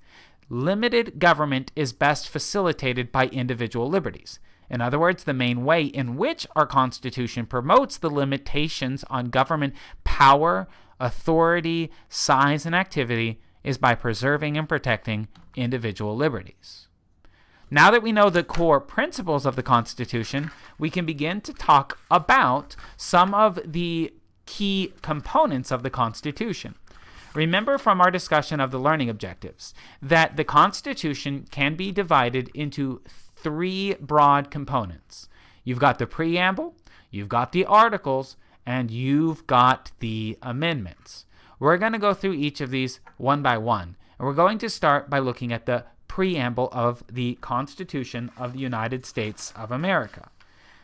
Limited government is best facilitated by individual liberties. In other words, the main way in which our Constitution promotes the limitations on government power, authority, size, and activity is by preserving and protecting individual liberties. Now that we know the core principles of the Constitution, we can begin to talk about some of the key components of the Constitution. Remember from our discussion of the learning objectives that the Constitution can be divided into three broad components. You've got the preamble, you've got the articles, and you've got the amendments. We're going to go through each of these one by one, and we're going to start by looking at the preamble of the Constitution of the United States of America.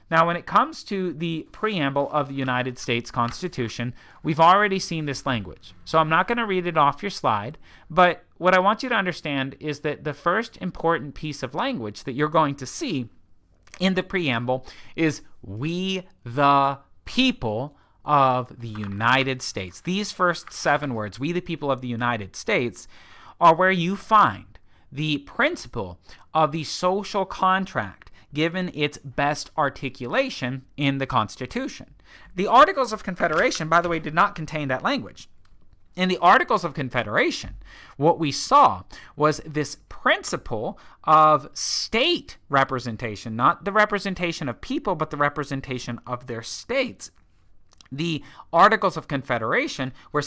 Now, when it comes to the preamble of the United States Constitution, we've already seen this language. So I'm not going to read it off your slide, but what I want you to understand is that the first important piece of language that you're going to see in the preamble is "we the people of the United States." These first 7 words, "we the people of the United States," are where you find the principle of the social contract given its best articulation in the Constitution. The Articles of Confederation, by the way, did not contain that language. In the Articles of Confederation, what we saw was this principle of state representation, not the representation of people, but the representation of their states. The Articles of Confederation were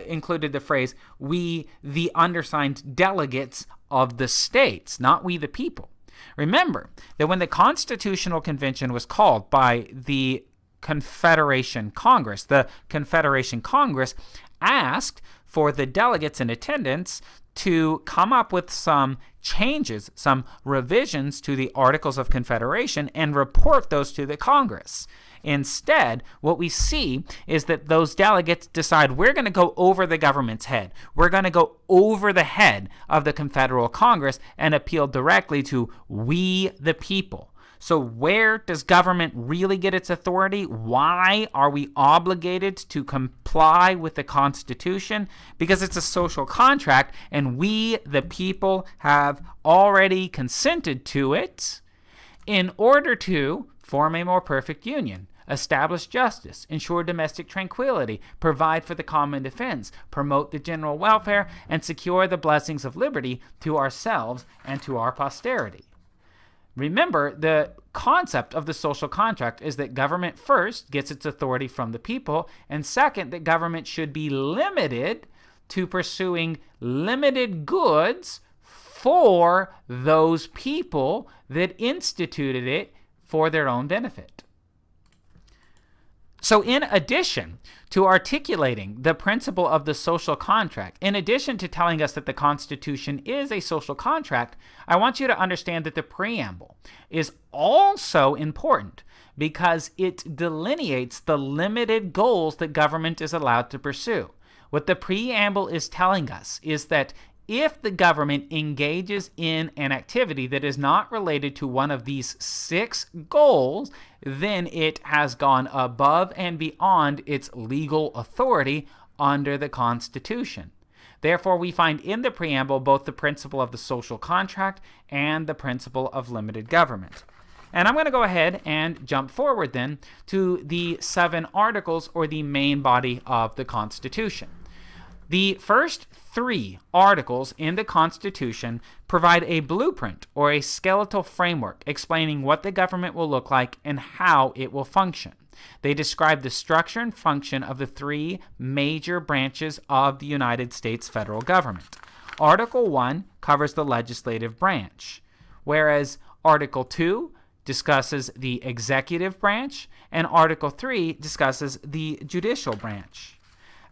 included the phrase, "we, the undersigned delegates of the states," not "we, the people." Remember that when the Constitutional Convention was called by the Confederation Congress, the Confederation Congress asked for the delegates in attendance to come up with some changes, some revisions to the Articles of Confederation and report those to the Congress. Instead, what we see is that those delegates decide we're going to go over the government's head. We're going to go over the head of the Confederal Congress and appeal directly to "we the people." So where does government really get its authority? Why are we obligated to comply with the Constitution? Because it's a social contract, and we, the people, have already consented to it in order to form a more perfect union, establish justice, ensure domestic tranquility, provide for the common defense, promote the general welfare, and secure the blessings of liberty to ourselves and to our posterity. Remember, the concept of the social contract is that government first gets its authority from the people, and second, that government should be limited to pursuing limited goods for those people that instituted it for their own benefit. So in addition to articulating the principle of the social contract, in addition to telling us that the Constitution is a social contract, I want you to understand that the preamble is also important because it delineates the limited goals that government is allowed to pursue. What the preamble is telling us is that if the government engages in an activity that is not related to one of these 6 goals, then it has gone above and beyond its legal authority under the Constitution. Therefore, we find in the preamble both the principle of the social contract and the principle of limited government. And I'm going to go ahead and jump forward then to the 7 articles, or the main body of the Constitution. The first 3 articles in the Constitution provide a blueprint or a skeletal framework explaining what the government will look like and how it will function. They describe the structure and function of the 3 major branches of the United States federal government. Article 1 covers the legislative branch, whereas Article 2 discusses the executive branch, and Article 3 discusses the judicial branch.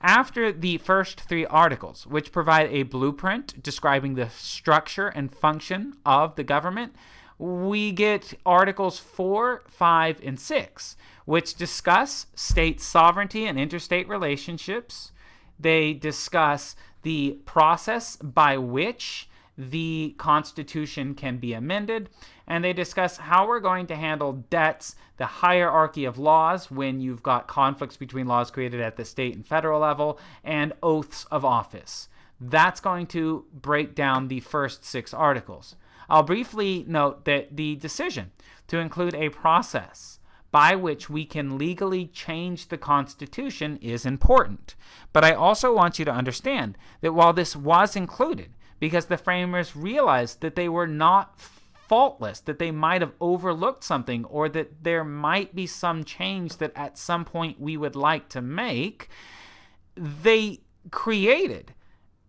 After the first 3 articles, which provide a blueprint describing the structure and function of the government, we get Articles 4, 5, and 6, which discuss state sovereignty and interstate relationships. They discuss the process by which the Constitution can be amended, and they discuss how we're going to handle debts, the hierarchy of laws when you've got conflicts between laws created at the state and federal level, and oaths of office. That's going to break down the first 6 articles. I'll briefly note that the decision to include a process by which we can legally change the Constitution is important. But I also want you to understand that while this was included, because the framers realized that they were not faultless, that they might have overlooked something, or that there might be some change that at some point we would like to make, they created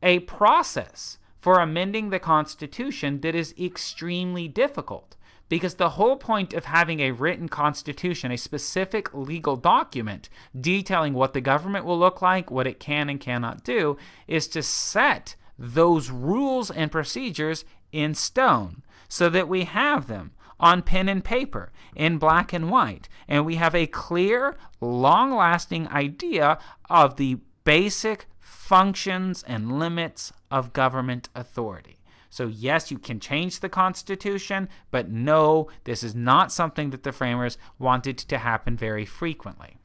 a process for amending the Constitution that is extremely difficult. Because the whole point of having a written constitution, a specific legal document detailing what the government will look like, what it can and cannot do, is to set those rules and procedures in stone so that we have them on pen and paper in black and white, and we have a clear, long-lasting idea of the basic functions and limits of government authority. So yes, you can change the Constitution, but no, this is not something that the framers wanted to happen very frequently.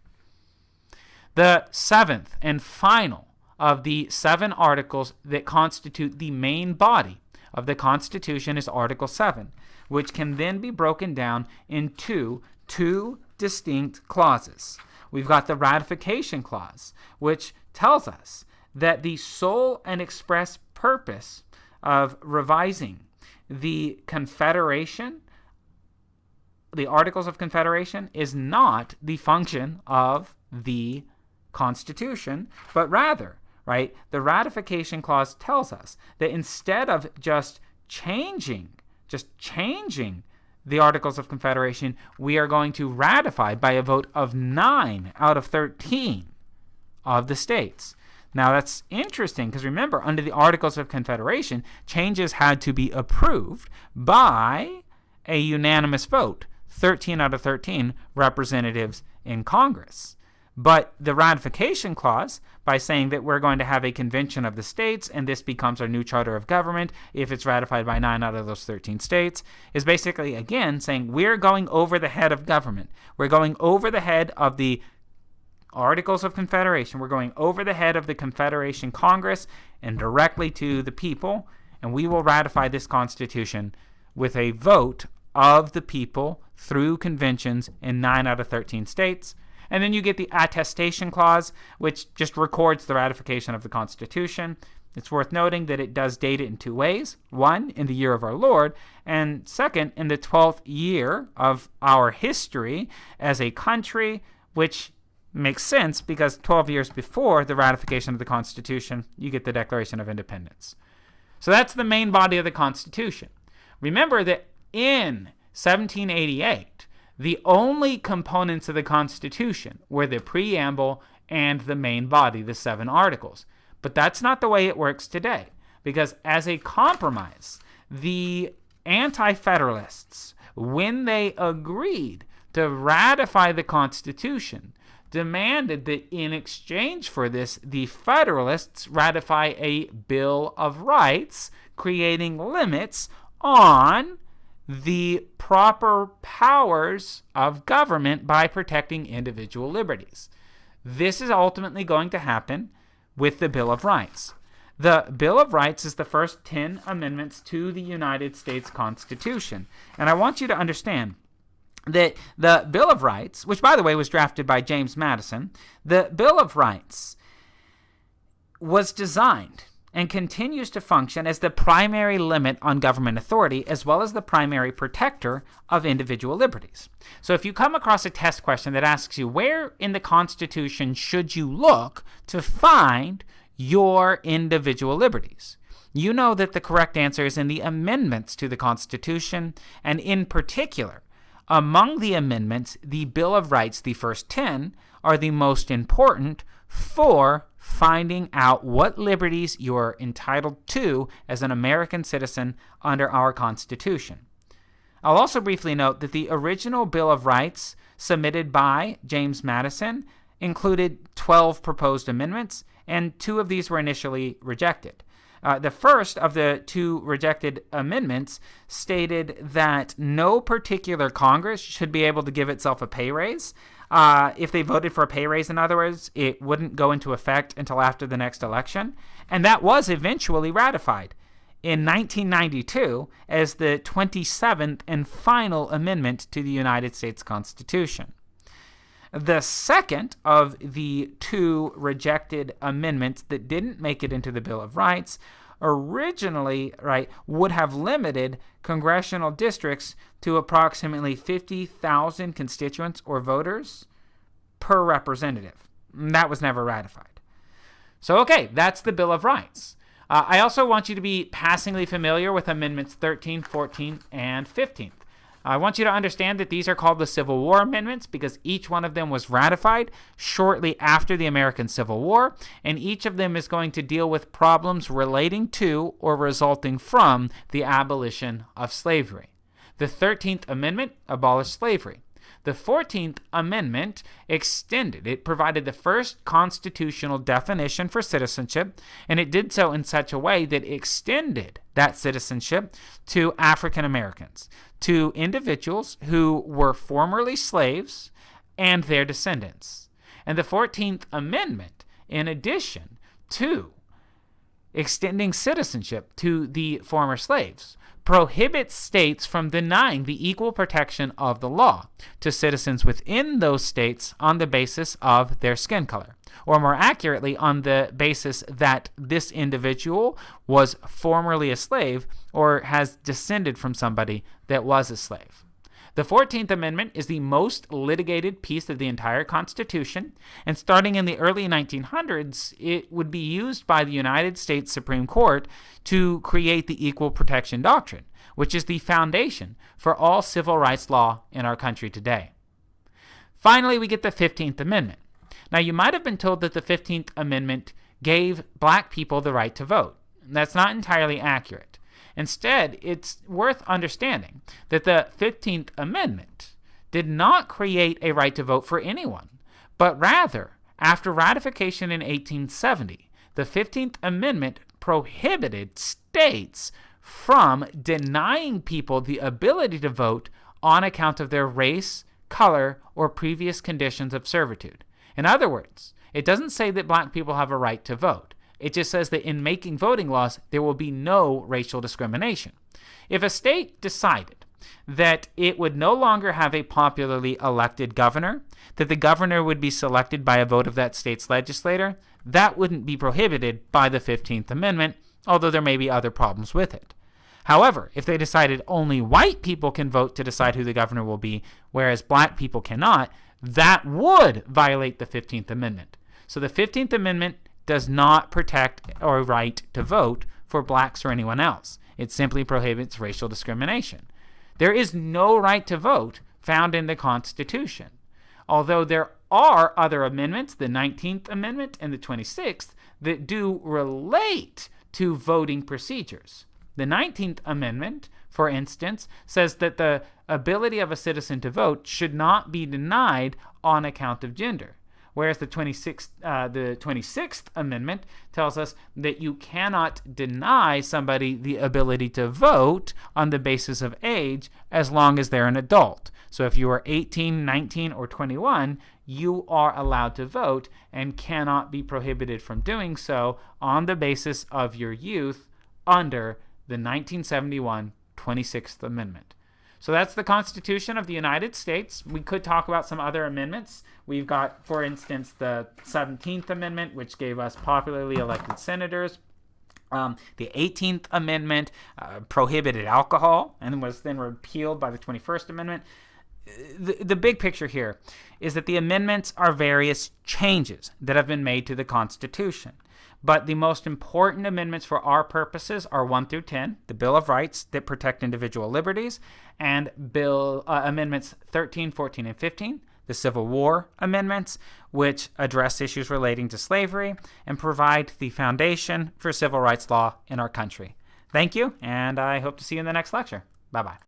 The 7th and final of the 7 articles that constitute the main body of the Constitution is Article 7, which can then be broken down into 2 distinct clauses. We've got the ratification clause, which tells us that the sole and express purpose of revising the Confederation, the Articles of Confederation, is not the function of the Constitution, but rather, right, the ratification clause tells us that instead of just changing the Articles of Confederation, we are going to ratify by a vote of 9 out of 13 of the states. Now, that's interesting because remember, under the Articles of Confederation, changes had to be approved by a unanimous vote, 13 out of 13 representatives in Congress. But the ratification clause, by saying that we're going to have a convention of the states and this becomes our new charter of government if it's ratified by 9 out of those 13 states, is basically, again, saying we're going over the head of government. We're going over the head of the Articles of Confederation. We're going over the head of the Confederation Congress and directly to the people, and we will ratify this Constitution with a vote of the people through conventions in 9 out of 13 states. And then you get the attestation clause, which just records the ratification of the Constitution. It's worth noting that it does date it in 2 ways. 1, in the year of our Lord, and 2nd, in the 12th year of our history as a country, which makes sense because 12 years before the ratification of the Constitution, you get the Declaration of Independence. So that's the main body of the Constitution. Remember that in 1788, the only components of the Constitution were the preamble and the main body, the 7 articles. But that's not the way it works today, because as a compromise, the Anti-Federalists, when they agreed to ratify the Constitution, demanded that in exchange for this, the Federalists ratify a Bill of Rights, creating limits on the proper powers of government by protecting individual liberties. This is ultimately going to happen with the Bill of Rights. The Bill of Rights is the first 10 amendments to the United States Constitution. And I want you to understand that the Bill of Rights, which by the way was drafted by James Madison, the Bill of Rights was designed and continues to function as the primary limit on government authority as well as the primary protector of individual liberties. So if you come across a test question that asks you where in the Constitution should you look to find your individual liberties, you know that the correct answer is in the amendments to the Constitution, and in particular, among the amendments, the Bill of Rights, the first 10, are the most important for finding out what liberties you're entitled to as an American citizen under our Constitution. I'll also briefly note that the original Bill of Rights submitted by James Madison included 12 proposed amendments, and 2 of these were initially rejected. The first of the two rejected amendments stated that no particular Congress should be able to give itself a pay raise. If they voted for a pay raise, in other words, it wouldn't go into effect until after the next election. And that was eventually ratified in 1992 as the 27th and final amendment to the United States Constitution. The second of the two rejected amendments that didn't make it into the Bill of Rights originally would have limited congressional districts to approximately 50,000 constituents or voters per representative. That was never ratified. So, okay, that's the Bill of Rights. I also want you to be passingly familiar with Amendments 13, 14, and 15. I want you to understand that these are called the Civil War Amendments because each one of them was ratified shortly after the American Civil War, and each of them is going to deal with problems relating to or resulting from the abolition of slavery. The 13th Amendment abolished slavery. The 14th Amendment extended. It provided the first constitutional definition for citizenship, and it did so in such a way that it extended that citizenship to African Americans, to individuals who were formerly slaves and their descendants. And the 14th Amendment, in addition to extending citizenship to the former slaves, prohibits states from denying the equal protection of the law to citizens within those states on the basis of their skin color, or more accurately, on the basis that this individual was formerly a slave or has descended from somebody that was a slave. The 14th Amendment is the most litigated piece of the entire Constitution, and starting in the early 1900s, it would be used by the United States Supreme Court to create the Equal Protection Doctrine, which is the foundation for all civil rights law in our country today. Finally, we get the 15th Amendment. Now, you might have been told that the 15th Amendment gave black people the right to vote. That's not entirely accurate. Instead, it's worth understanding that the 15th Amendment did not create a right to vote for anyone, but rather, after ratification in 1870, the 15th Amendment prohibited states from denying people the ability to vote on account of their race, color, or previous conditions of servitude. In other words, it doesn't say that black people have a right to vote. It just says that in making voting laws, there will be no racial discrimination. If a state decided that it would no longer have a popularly elected governor, that the governor would be selected by a vote of that state's legislator, that wouldn't be prohibited by the 15th Amendment, although there may be other problems with it. However, if they decided only white people can vote to decide who the governor will be, whereas black people cannot, that would violate the 15th Amendment. So the 15th Amendment does not protect our right to vote for blacks or anyone else. It simply prohibits racial discrimination. There is no right to vote found in the Constitution. Although there are other amendments, the 19th Amendment and the 26th, that do relate to voting procedures. The 19th Amendment, for instance, says that the ability of a citizen to vote should not be denied on account of gender. Whereas the 26th Amendment tells us that you cannot deny somebody the ability to vote on the basis of age as long as they're an adult. So if you are 18, 19, or 21, you are allowed to vote and cannot be prohibited from doing so on the basis of your youth under the 1971 26th Amendment. So that's the Constitution of the United States. We could talk about some other amendments. We've got, for instance, the 17th Amendment, which gave us popularly elected senators. The 18th Amendment prohibited alcohol and was then repealed by the 21st Amendment. The big picture here is that the amendments are various changes that have been made to the Constitution. But the most important amendments for our purposes are 1 through 10, the Bill of Rights that protect individual liberties, and Amendments 13, 14, and 15, the Civil War amendments, which address issues relating to slavery and provide the foundation for civil rights law in our country. Thank you, and I hope to see you in the next lecture. Bye-bye.